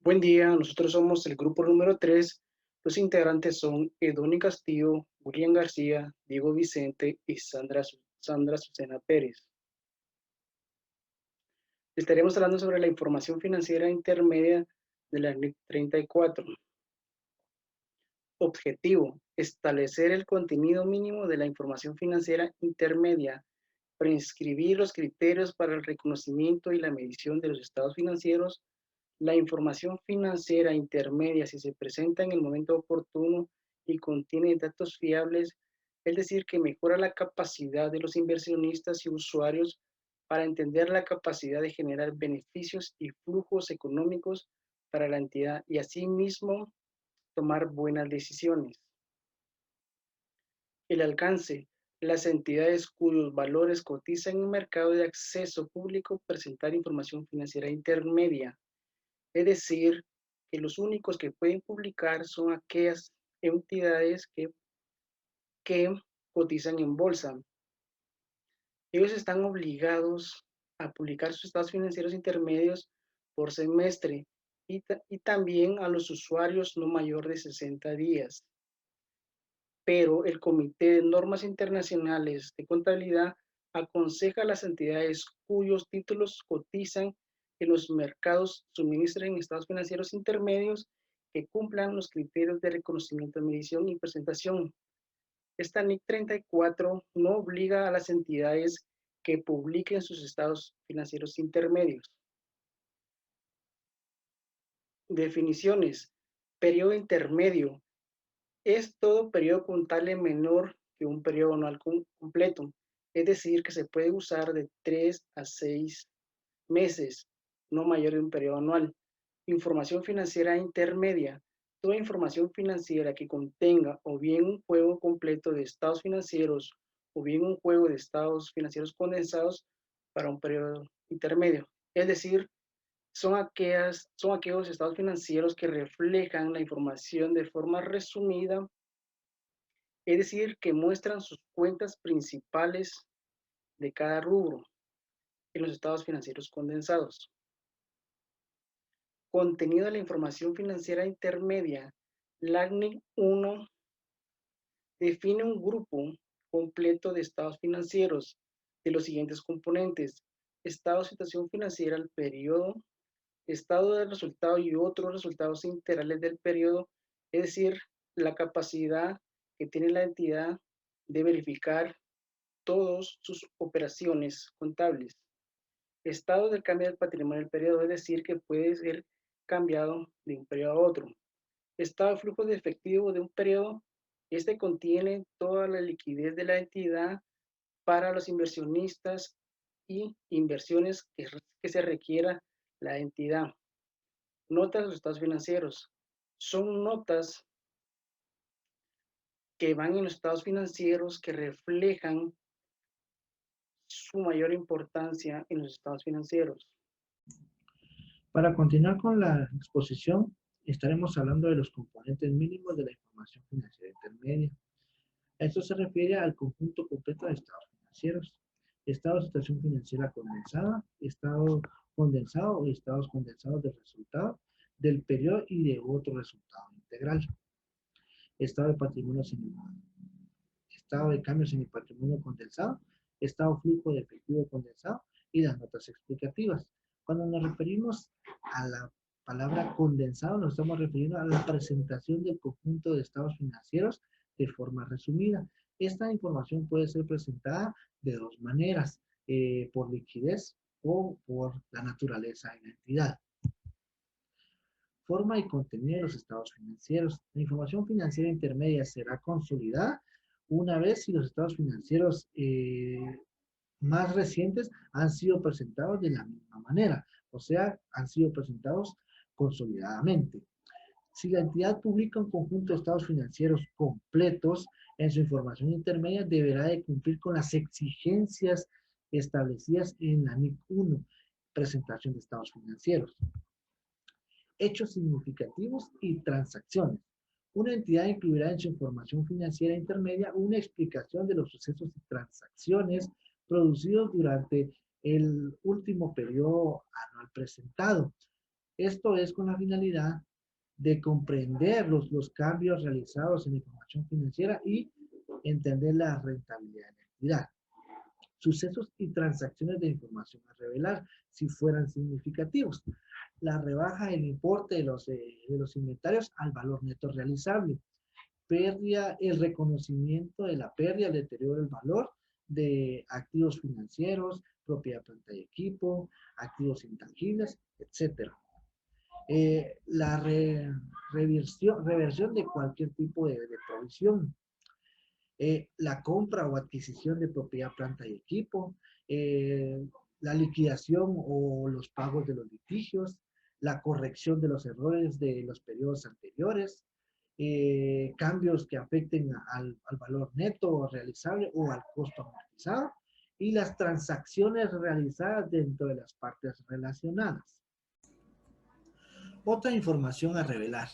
Buen día, nosotros somos el grupo número 3. Los integrantes son Edoni Castillo, William García, Diego Vicente y Sandra Susana Pérez. Estaremos hablando sobre la información financiera intermedia de la NIC 34. Objetivo: establecer el contenido mínimo de la información financiera intermedia, prescribir los criterios para el reconocimiento y la medición de los estados financieros. La información financiera intermedia, si se presenta en el momento oportuno y contiene datos fiables, es decir, que mejora la capacidad de los inversionistas y usuarios para entender la capacidad de generar beneficios y flujos económicos para la entidad y asimismo tomar buenas decisiones. El alcance: las entidades cuyos valores cotizan en un mercado de acceso público presentar información financiera intermedia. Es decir, que los únicos que pueden publicar son aquellas entidades que cotizan en bolsa. Ellos están obligados a publicar sus estados financieros intermedios por semestre y también a los usuarios no mayor de 60 días. Pero el Comité de Normas Internacionales de Contabilidad aconseja a las entidades cuyos títulos cotizan en los mercados suministren estados financieros intermedios que cumplan los criterios de reconocimiento, medición y presentación. Esta NIC 34 no obliga a las entidades que publiquen sus estados financieros intermedios. Definiciones: periodo intermedio es todo periodo contable menor que un periodo anual completo, es decir, que se puede usar de 3 a 6 meses, no mayor de un periodo anual. Información financiera intermedia: toda información financiera que contenga o bien un juego completo de estados financieros o bien un juego de estados financieros condensados para un periodo intermedio. Es decir, son aquellos estados financieros que reflejan la información de forma resumida, es decir, que muestran sus cuentas principales de cada rubro en los estados financieros condensados. Contenido de la información financiera intermedia. LACNIC 1 define un grupo completo de estados financieros de los siguientes componentes: estado de situación financiera al periodo, estado del resultado y otros resultados integrales del periodo, es decir, la capacidad que tiene la entidad de verificar todas sus operaciones contables. Estado del cambio del patrimonio del periodo, es decir, que puede ser cambiado de un periodo a otro. Estado de flujo de efectivo de un periodo, este contiene toda la liquidez de la entidad para los inversionistas y inversiones que se requiera la entidad. Notas de los estados financieros. Son notas que van en los estados financieros que reflejan su mayor importancia en los estados financieros. Para continuar con la exposición, estaremos hablando de los componentes mínimos de la información financiera intermedia. Esto se refiere al conjunto completo de estados financieros: estado de situación financiera condensada, estado condensado o estados condensados del resultado del periodo y de otro resultado integral, estado de patrimonio estado de cambios en el patrimonio condensado, estado flujo de efectivo condensado y las notas explicativas. Cuando nos referimos a la palabra condensado, nos estamos refiriendo a la presentación del conjunto de estados financieros de forma resumida. Esta información puede ser presentada de dos maneras: por liquidez o por la naturaleza de la entidad. Forma y contenido de los estados financieros. La información financiera intermedia será consolidada una vez si los estados financieros más recientes han sido presentados de la misma manera, o sea, han sido presentados consolidadamente. Si la entidad publica un conjunto de estados financieros completos en su información intermedia, deberá de cumplir con las exigencias establecidas en la NIC 1, presentación de estados financieros. Hechos significativos y transacciones. Una entidad incluirá en su información financiera intermedia una explicación de los sucesos y transacciones producidos durante el último periodo anual presentado. Esto es con la finalidad de comprender los cambios realizados en la información financiera y entender la rentabilidad de la entidad. Sucesos y transacciones de información a revelar si fueran significativos. La rebaja del importe de los inventarios al valor neto realizable. Pérdida, el reconocimiento de la pérdida, el deterioro del valor de activos financieros, propiedad, planta y equipo, activos intangibles, etcétera. La reversión de cualquier tipo de provisión, la compra o adquisición de propiedad, planta y equipo, la liquidación o los pagos de los litigios, la corrección de los errores de los periodos anteriores, cambios que afecten al valor neto realizable o al costo amortizado, y las transacciones realizadas dentro de las partes relacionadas. Otra información a revelar.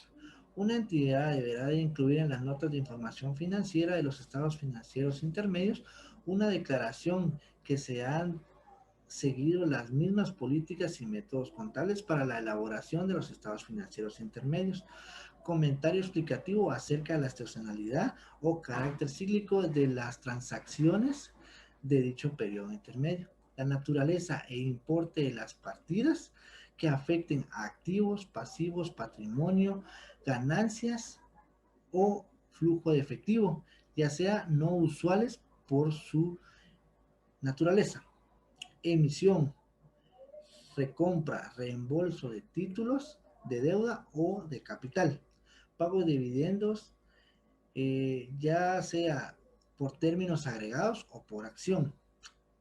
Una entidad deberá de incluir en las notas de información financiera de los estados financieros intermedios una declaración que se han seguido las mismas políticas y métodos contables para la elaboración de los estados financieros intermedios. Comentario explicativo acerca de la estacionalidad o carácter cíclico de las transacciones de dicho periodo intermedio. La naturaleza e importe de las partidas que afecten a activos, pasivos, patrimonio, ganancias o flujo de efectivo, ya sea no usuales por su naturaleza. Emisión, recompra, reembolso de títulos de deuda o de capital. Pago de dividendos, ya sea por términos agregados o por acción.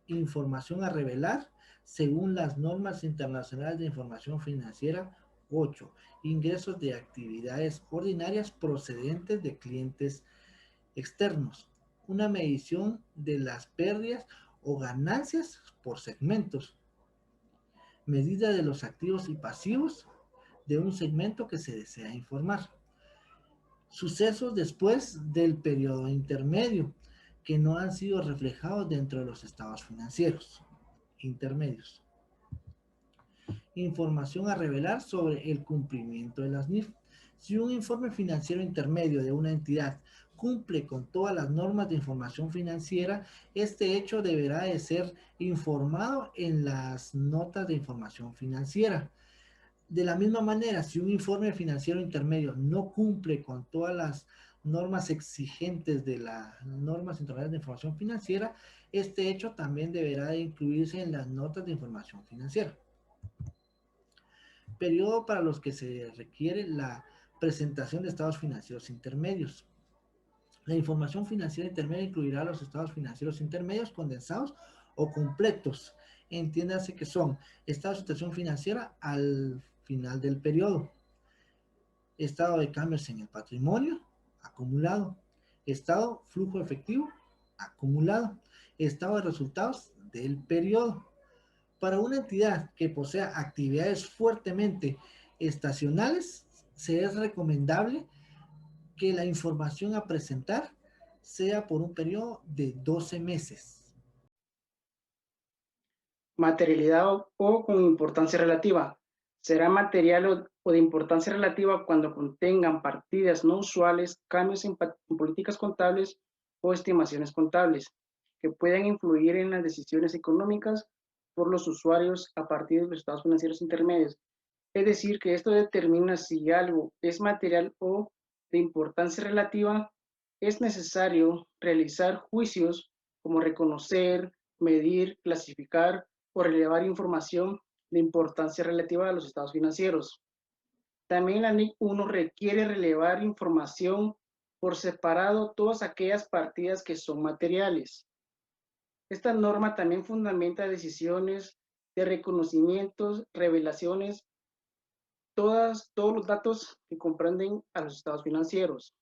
Información a revelar según las normas internacionales de información financiera. 8. Ingresos de actividades ordinarias procedentes de clientes externos. Una medición de las pérdidas o ganancias por segmentos. Medida de los activos y pasivos de un segmento que se desea informar. Sucesos después del periodo intermedio que no han sido reflejados dentro de los estados financieros intermedios. Información a revelar sobre el cumplimiento de las NIF. Si un informe financiero intermedio de una entidad cumple con todas las normas de información financiera, este hecho deberá de ser informado en las notas de información financiera. De la misma manera, si un informe financiero intermedio no cumple con todas las normas exigentes de las normas internacionales de información financiera, este hecho también deberá de incluirse en las notas de información financiera. Periodo para los que se requiere la presentación de estados financieros intermedios. La información financiera intermedia incluirá los estados financieros intermedios condensados o completos. Entiéndase que son estado de situación financiera al final del periodo, estado de cambios en el patrimonio acumulado, estado flujo efectivo acumulado, estado de resultados del periodo. Para una entidad que posea actividades fuertemente estacionales, se es recomendable que la información a presentar sea por un periodo de 12 meses. Materialidad o con importancia relativa. Será material o de importancia relativa cuando contengan partidas no usuales, cambios en políticas contables o estimaciones contables que puedan influir en las decisiones económicas por los usuarios a partir de los estados financieros intermedios. Es decir, que esto determina si algo es material o de importancia relativa. Es necesario realizar juicios como reconocer, medir, clasificar o relevar información de importancia relativa a los estados financieros. También la NIC 1 requiere relevar información por separado todas aquellas partidas que son materiales. Esta norma también fundamenta decisiones de reconocimientos, revelaciones, todos los datos que comprenden a los estados financieros.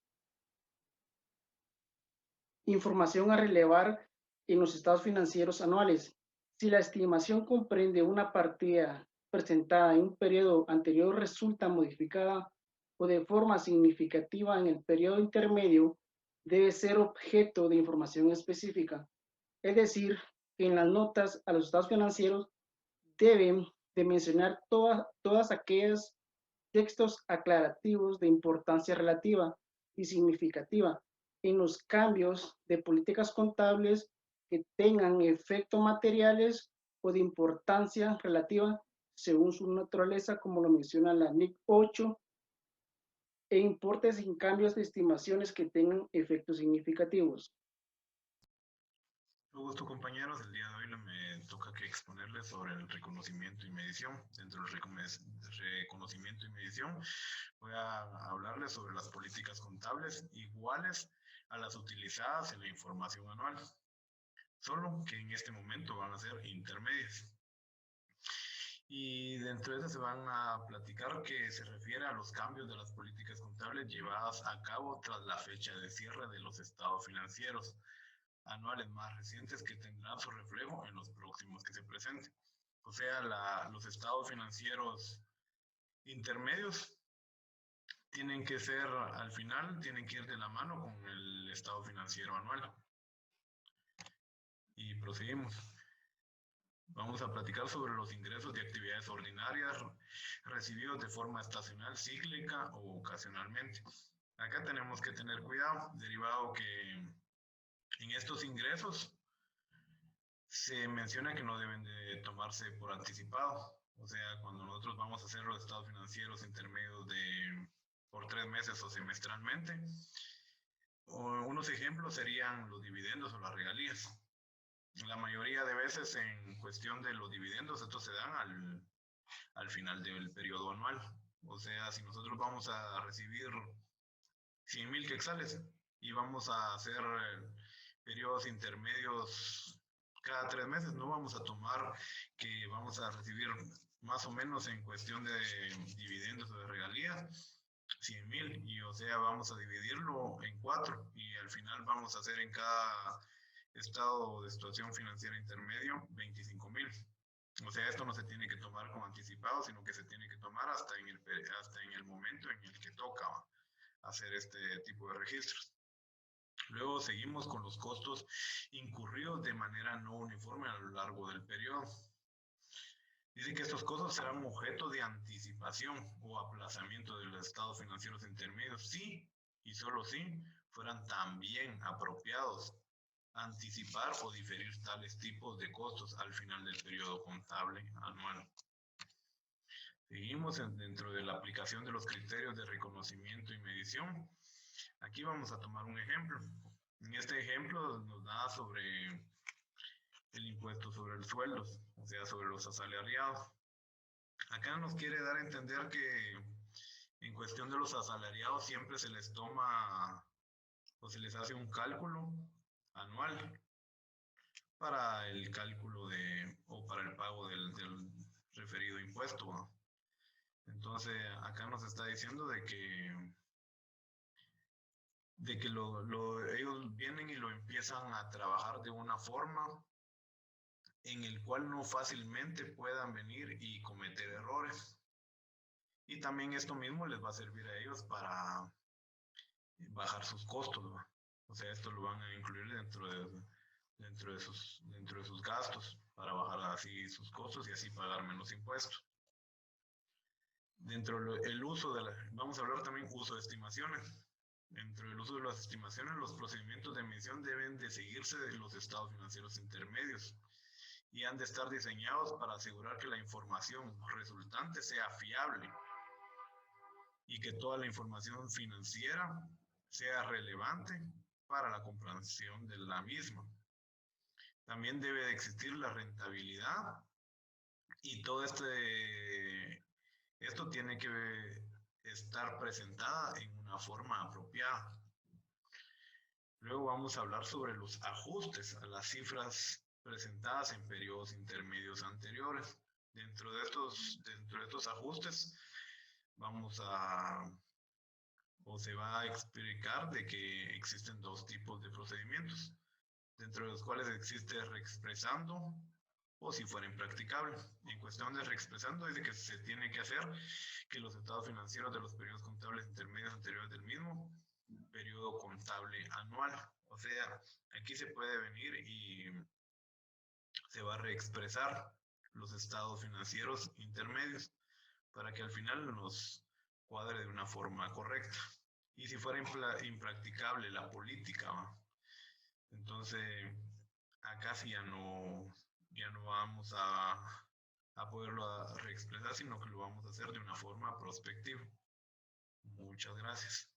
Información a relevar en los estados financieros anuales. Si la estimación comprende una partida presentada en un periodo anterior resulta modificada o de forma significativa en el periodo intermedio, debe ser objeto de información específica. Es decir, que en las notas a los estados financieros deben de mencionar todas aquellas textos aclarativos de importancia relativa y significativa en los cambios de políticas contables que tengan efectos materiales o de importancia relativa según su naturaleza, como lo menciona la NIC 8, e importes sin cambios de estimaciones que tengan efectos significativos. Un gusto, compañeros. El día de hoy me toca que exponerles sobre el reconocimiento y medición. Dentro del reconocimiento y medición voy a hablarles sobre las políticas contables iguales a las utilizadas en la información anual, solo que en este momento van a ser intermedias. Y dentro de eso se van a platicar que se refiere a los cambios de las políticas contables llevadas a cabo tras la fecha de cierre de los estados financieros anuales más recientes que tendrán su reflejo en los próximos que se presenten. O sea, los estados financieros intermedios tienen que ser, al final, tienen que ir de la mano con el estado financiero anual. Y proseguimos. Vamos a platicar sobre los ingresos de actividades ordinarias recibidos de forma estacional, cíclica o ocasionalmente. Acá tenemos que tener cuidado, derivado que en estos ingresos se menciona que no deben de tomarse por anticipado. O sea, cuando nosotros vamos a hacer los estados financieros intermedios por 3 meses o semestralmente, unos ejemplos serían los dividendos o las regalías. La mayoría de veces en cuestión de los dividendos, estos se dan al final del periodo anual. O sea, si nosotros vamos a recibir 100,000 quetzales y vamos a hacer periodos intermedios cada 3 meses, no vamos a tomar que vamos a recibir más o menos en cuestión de dividendos o de regalías 100,000, y o sea, vamos a dividirlo en 4 y al final vamos a hacer en cada estado de situación financiera intermedio 25,000. O sea, esto no se tiene que tomar como anticipado, sino que se tiene que tomar hasta en el momento en el que toca hacer este tipo de registros. Luego seguimos con los costos incurridos de manera no uniforme a lo largo del periodo. Dice que estos costos serán objeto de anticipación o aplazamiento de los estados financieros intermedios si y solo si fueran también apropiados anticipar o diferir tales tipos de costos al final del periodo contable anual. Seguimos dentro de la aplicación de los criterios de reconocimiento y medición. Aquí vamos a tomar un ejemplo. En este ejemplo nos da sobre el impuesto sobre los sueldos, o sea, sobre los asalariados. Acá nos quiere dar a entender que en cuestión de los asalariados siempre se les toma o se les hace un cálculo anual para el cálculo o para el pago del referido impuesto, ¿no? Entonces, acá nos está diciendo de que ellos vienen y lo empiezan a trabajar de una forma en el cual no fácilmente puedan venir y cometer errores. Y también esto mismo les va a servir a ellos para bajar sus costos, ¿no? O sea, esto lo van a incluir dentro de sus gastos para bajar así sus costos y así pagar menos impuestos. Vamos a hablar también uso de estimaciones. Dentro del uso de las estimaciones, los procedimientos de medición deben de seguirse de los estados financieros intermedios y han de estar diseñados para asegurar que la información resultante sea fiable y que toda la información financiera sea relevante para la comprensión de la misma. También debe de existir la rentabilidad y todo esto tiene que estar presentada en una forma apropiada. Luego vamos a hablar sobre los ajustes a las cifras presentadas en periodos intermedios anteriores. Dentro de estos ajustes se va a explicar de que existen dos tipos de procedimientos, dentro de los cuales existe reexpresando o si fuera impracticable. En cuestión de reexpresando, dice que se tiene que hacer que los estados financieros de los periodos contables intermedios anteriores del mismo periodo contable anual. O sea, aquí se puede venir y se va a reexpresar los estados financieros intermedios para que al final nos cuadre de una forma correcta. Y si fuera impracticable la política, ¿va? Entonces acá sí ya no vamos a poderlo reexpresar, sino que lo vamos a hacer de una forma prospectiva. Muchas gracias.